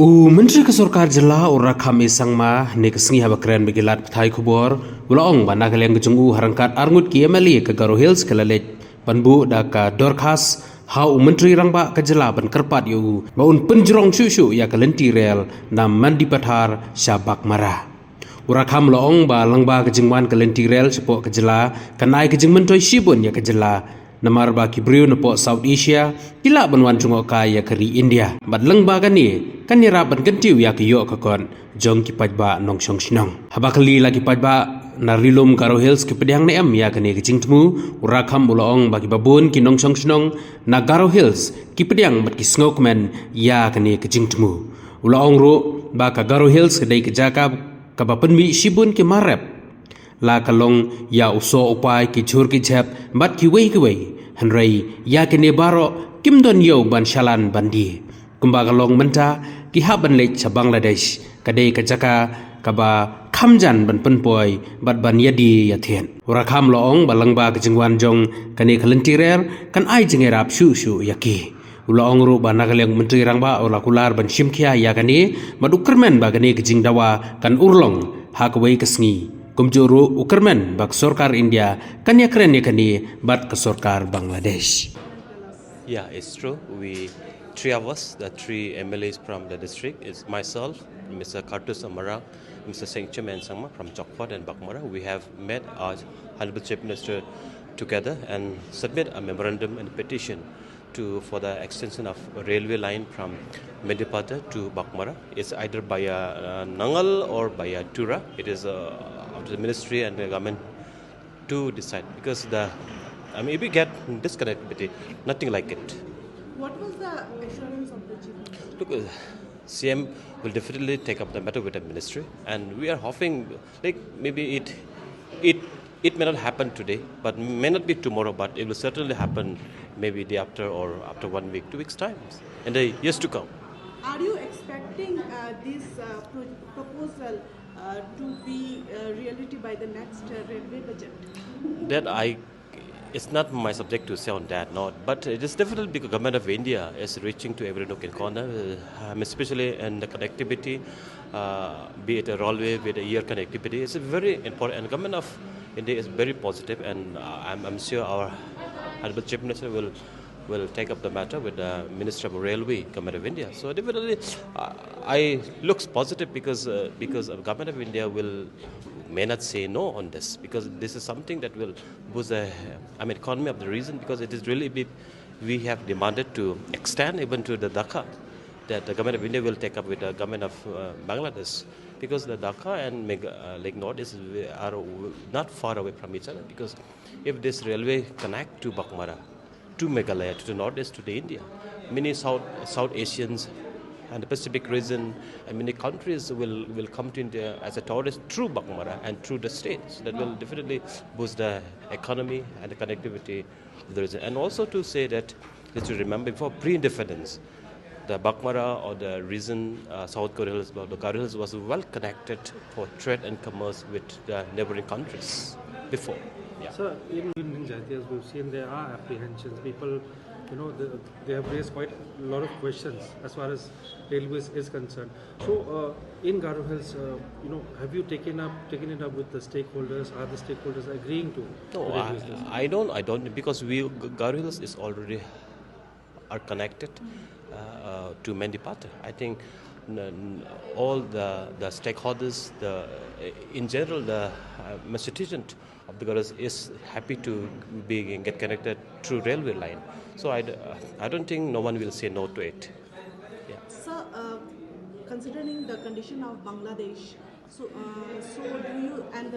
Menteri Kesorkar Jela ora kami sangma ne kesengi haba keren begilat pthai kubor ulaong ba nagaleng gejungu harangkat arngut ki MLA ke Garo Hills kelalet panbu da ka dorkas hau menteri rangba ke Jela ban kyrpad yu baun penjerong syusyu ya ke lynti rel nam mandi pathar sya Baghmara ura kham laong ba langba ke jingman ke lynti rel sepok ke Jela kanai ke jingmyntoi sibun ya ke Jela namar ba kibriu nepo South Asia kila banwan jungo kaya keri India bad lengba gani kan yara ban gentiu ya kiyo kakon jong ki pajba nong shong shnong habakali lagi pajba narilum Garo Hills ki pediang ne am ya kani ke jingtmu urakam ulaong bagi babun ki nong shong shnong na Garo Hills ki pediang bat ki snokmen ya kani ke jingtmu ulaong ro ba ka Garo Hills kedai ke jaka ka bapenmi sibun ki marep la kalong ya uso upai ki chur ki chep bat ki wei hanrei ya ke ne baro kim don yo ban shalan bandi kumba kalong menta ki haban lech sa Bangladesh kadai ka jaka ka ba khamjan ban pynpoi bat ban yadi ya thien ura kham loong balangba ka jingwan jong kani khalanti rer kan ai jingerap shu yaki ulaong ru ba nagaleng menteri rangba ula kular ban shimkhia ya kani madukermen ba kani ka jingdawa kan urlong hakwei kesngi kumjuru ukermen bak sorkar India kan ya keren ya kani bat ke sorkar Bangladesh. Yeah, it's true. Three of us, the three MLAs from the district, is myself, Mr. Haduh, Mr. Sengchum and Sangma from Kyrpad and Baghmara. We have met our Honorable Chief Minister together and submit a memorandum and petition for the extension of a railway line from Medipata to Baghmara. It's either by a Nangal or by a Tura. It is up to the ministry and the government to decide because if we get disconnectivity, nothing like it. What was the assurance of the chief? Look, CM will definitely take up the matter with the ministry, and we are hoping, like maybe it may not happen today, but may not be tomorrow, but it will certainly happen maybe day after or after 1 week, 2 weeks time, in the years to come. Are you expecting this proposal to be reality by the next railway budget? It's not my subject to say on that note, but it is definitely because government of India is reaching to every nook and corner, especially in the connectivity, be it a railway, be it a air connectivity. It's very important, and government of India is very positive, and I'm sure our Honorable Chief Minister will take up the matter with the Minister of Railway, government of India. So definitely, I looks positive because government of India may not say no on this because this is something that will boost the economy of the region because it is really big. We have demanded to extend even to the Dhaka that the government of India will take up with the government of Bangladesh because the Dhaka and Lake North are not far away from each other because if this railway connect to Baghmara, to Meghalaya, to the northeast, to the India, many South Asians and the Pacific region and many countries will come to India as a tourist through Baghmara and through the states. That will definitely boost the economy and the connectivity of the region. And also to say that, let's remember, before pre-independence, the Baghmara or the region, South Garo Hills, the Garo Hills was well connected for trade and commerce with the neighboring countries before. Yeah. So in Jatias, we've seen there are apprehensions. People, they have raised quite a lot of questions as far as railways is concerned. So in Garo Hills, have you taken it up with the stakeholders? Are the stakeholders agreeing to? No, I don't because Garo Hills is already are connected to Mendipata. I think all the stakeholders, in general, the citizen of the Garo is happy to get connected through railway line. So I don't think no one will say no to it. Yeah. So, considering the condition of Bangladesh, so do you and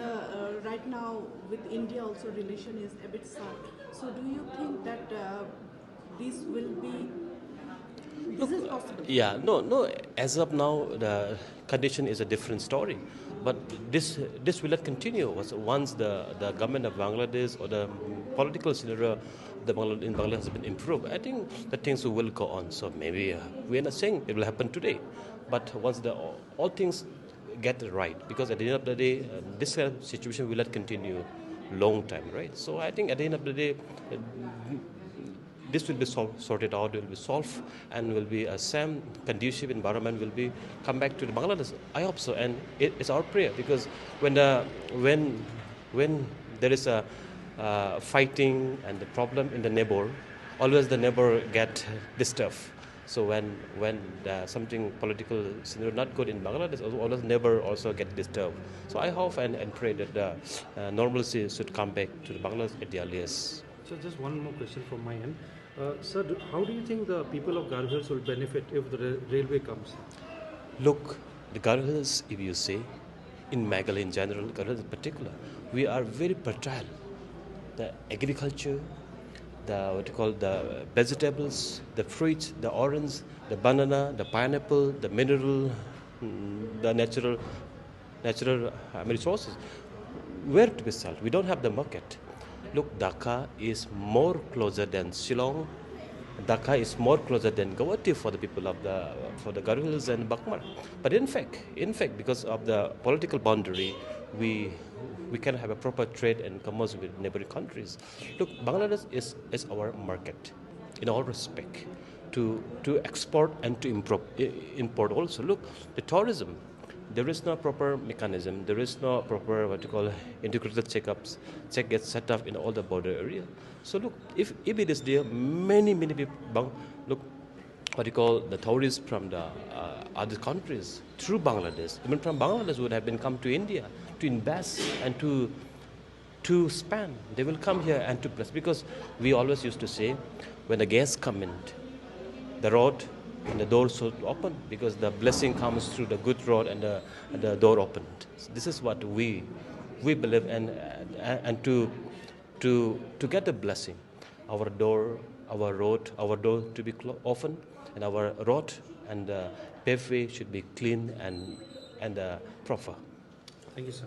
right now with India also relation is a bit sad. So do you think that this is possible? Yeah, no. As of now, the condition is a different story. But this will not continue. Once the government of Bangladesh or the political scenario in Bangladesh has been improved, I think the things will go on. So maybe we are not saying it will happen today, but once all things get right, because at the end of the day, this kind of situation will not continue long time, right? So I think at the end of the day, this will be sorted out, will be solved, and will be a same conducive environment will be come back to the Bangladesh. I hope so, and it's our prayer, because when there is a fighting and the problem in the neighbor, always the neighbor get disturbed. So when something political scenario not good in Bangladesh, always neighbor also get disturbed. So I hope and pray that the normalcy should come back to the Bangladesh at the earliest. So just one more question from my end. Sir, how do you think the people of Garo Hills will benefit if the railway comes? Look, the Garo Hills, if you say, in Meghalaya in general, Garo Hills in particular, we are very fertile. The agriculture, the vegetables, the fruits, the orange, the banana, the pineapple, the mineral, the natural resources. Where to be sold? We don't have the market. Look, Dhaka is more closer than Shillong. Dhaka is more closer than Guwahati for the people of the Garo Hills and Baghmara. But in fact, because of the political boundary, we can have a proper trade and commerce with neighboring countries. Look, Bangladesh is our market in all respect to export and to import also. Look, the tourism, there is no proper mechanism, there is no proper integrated check gets set up in all the border area. So look, if it is there, many people, look, the tourists from the other countries through Bangladesh, even from Bangladesh would have been come to India to invest and to spend. They will come here and to bless, because we always used to say, when the guests come in, the road and the door should open, because the blessing comes through the good road and the door opened. So this is what we believe, and to get the blessing, our door to be open, and our road and the paveway should be clean and proper. Thank you, sir.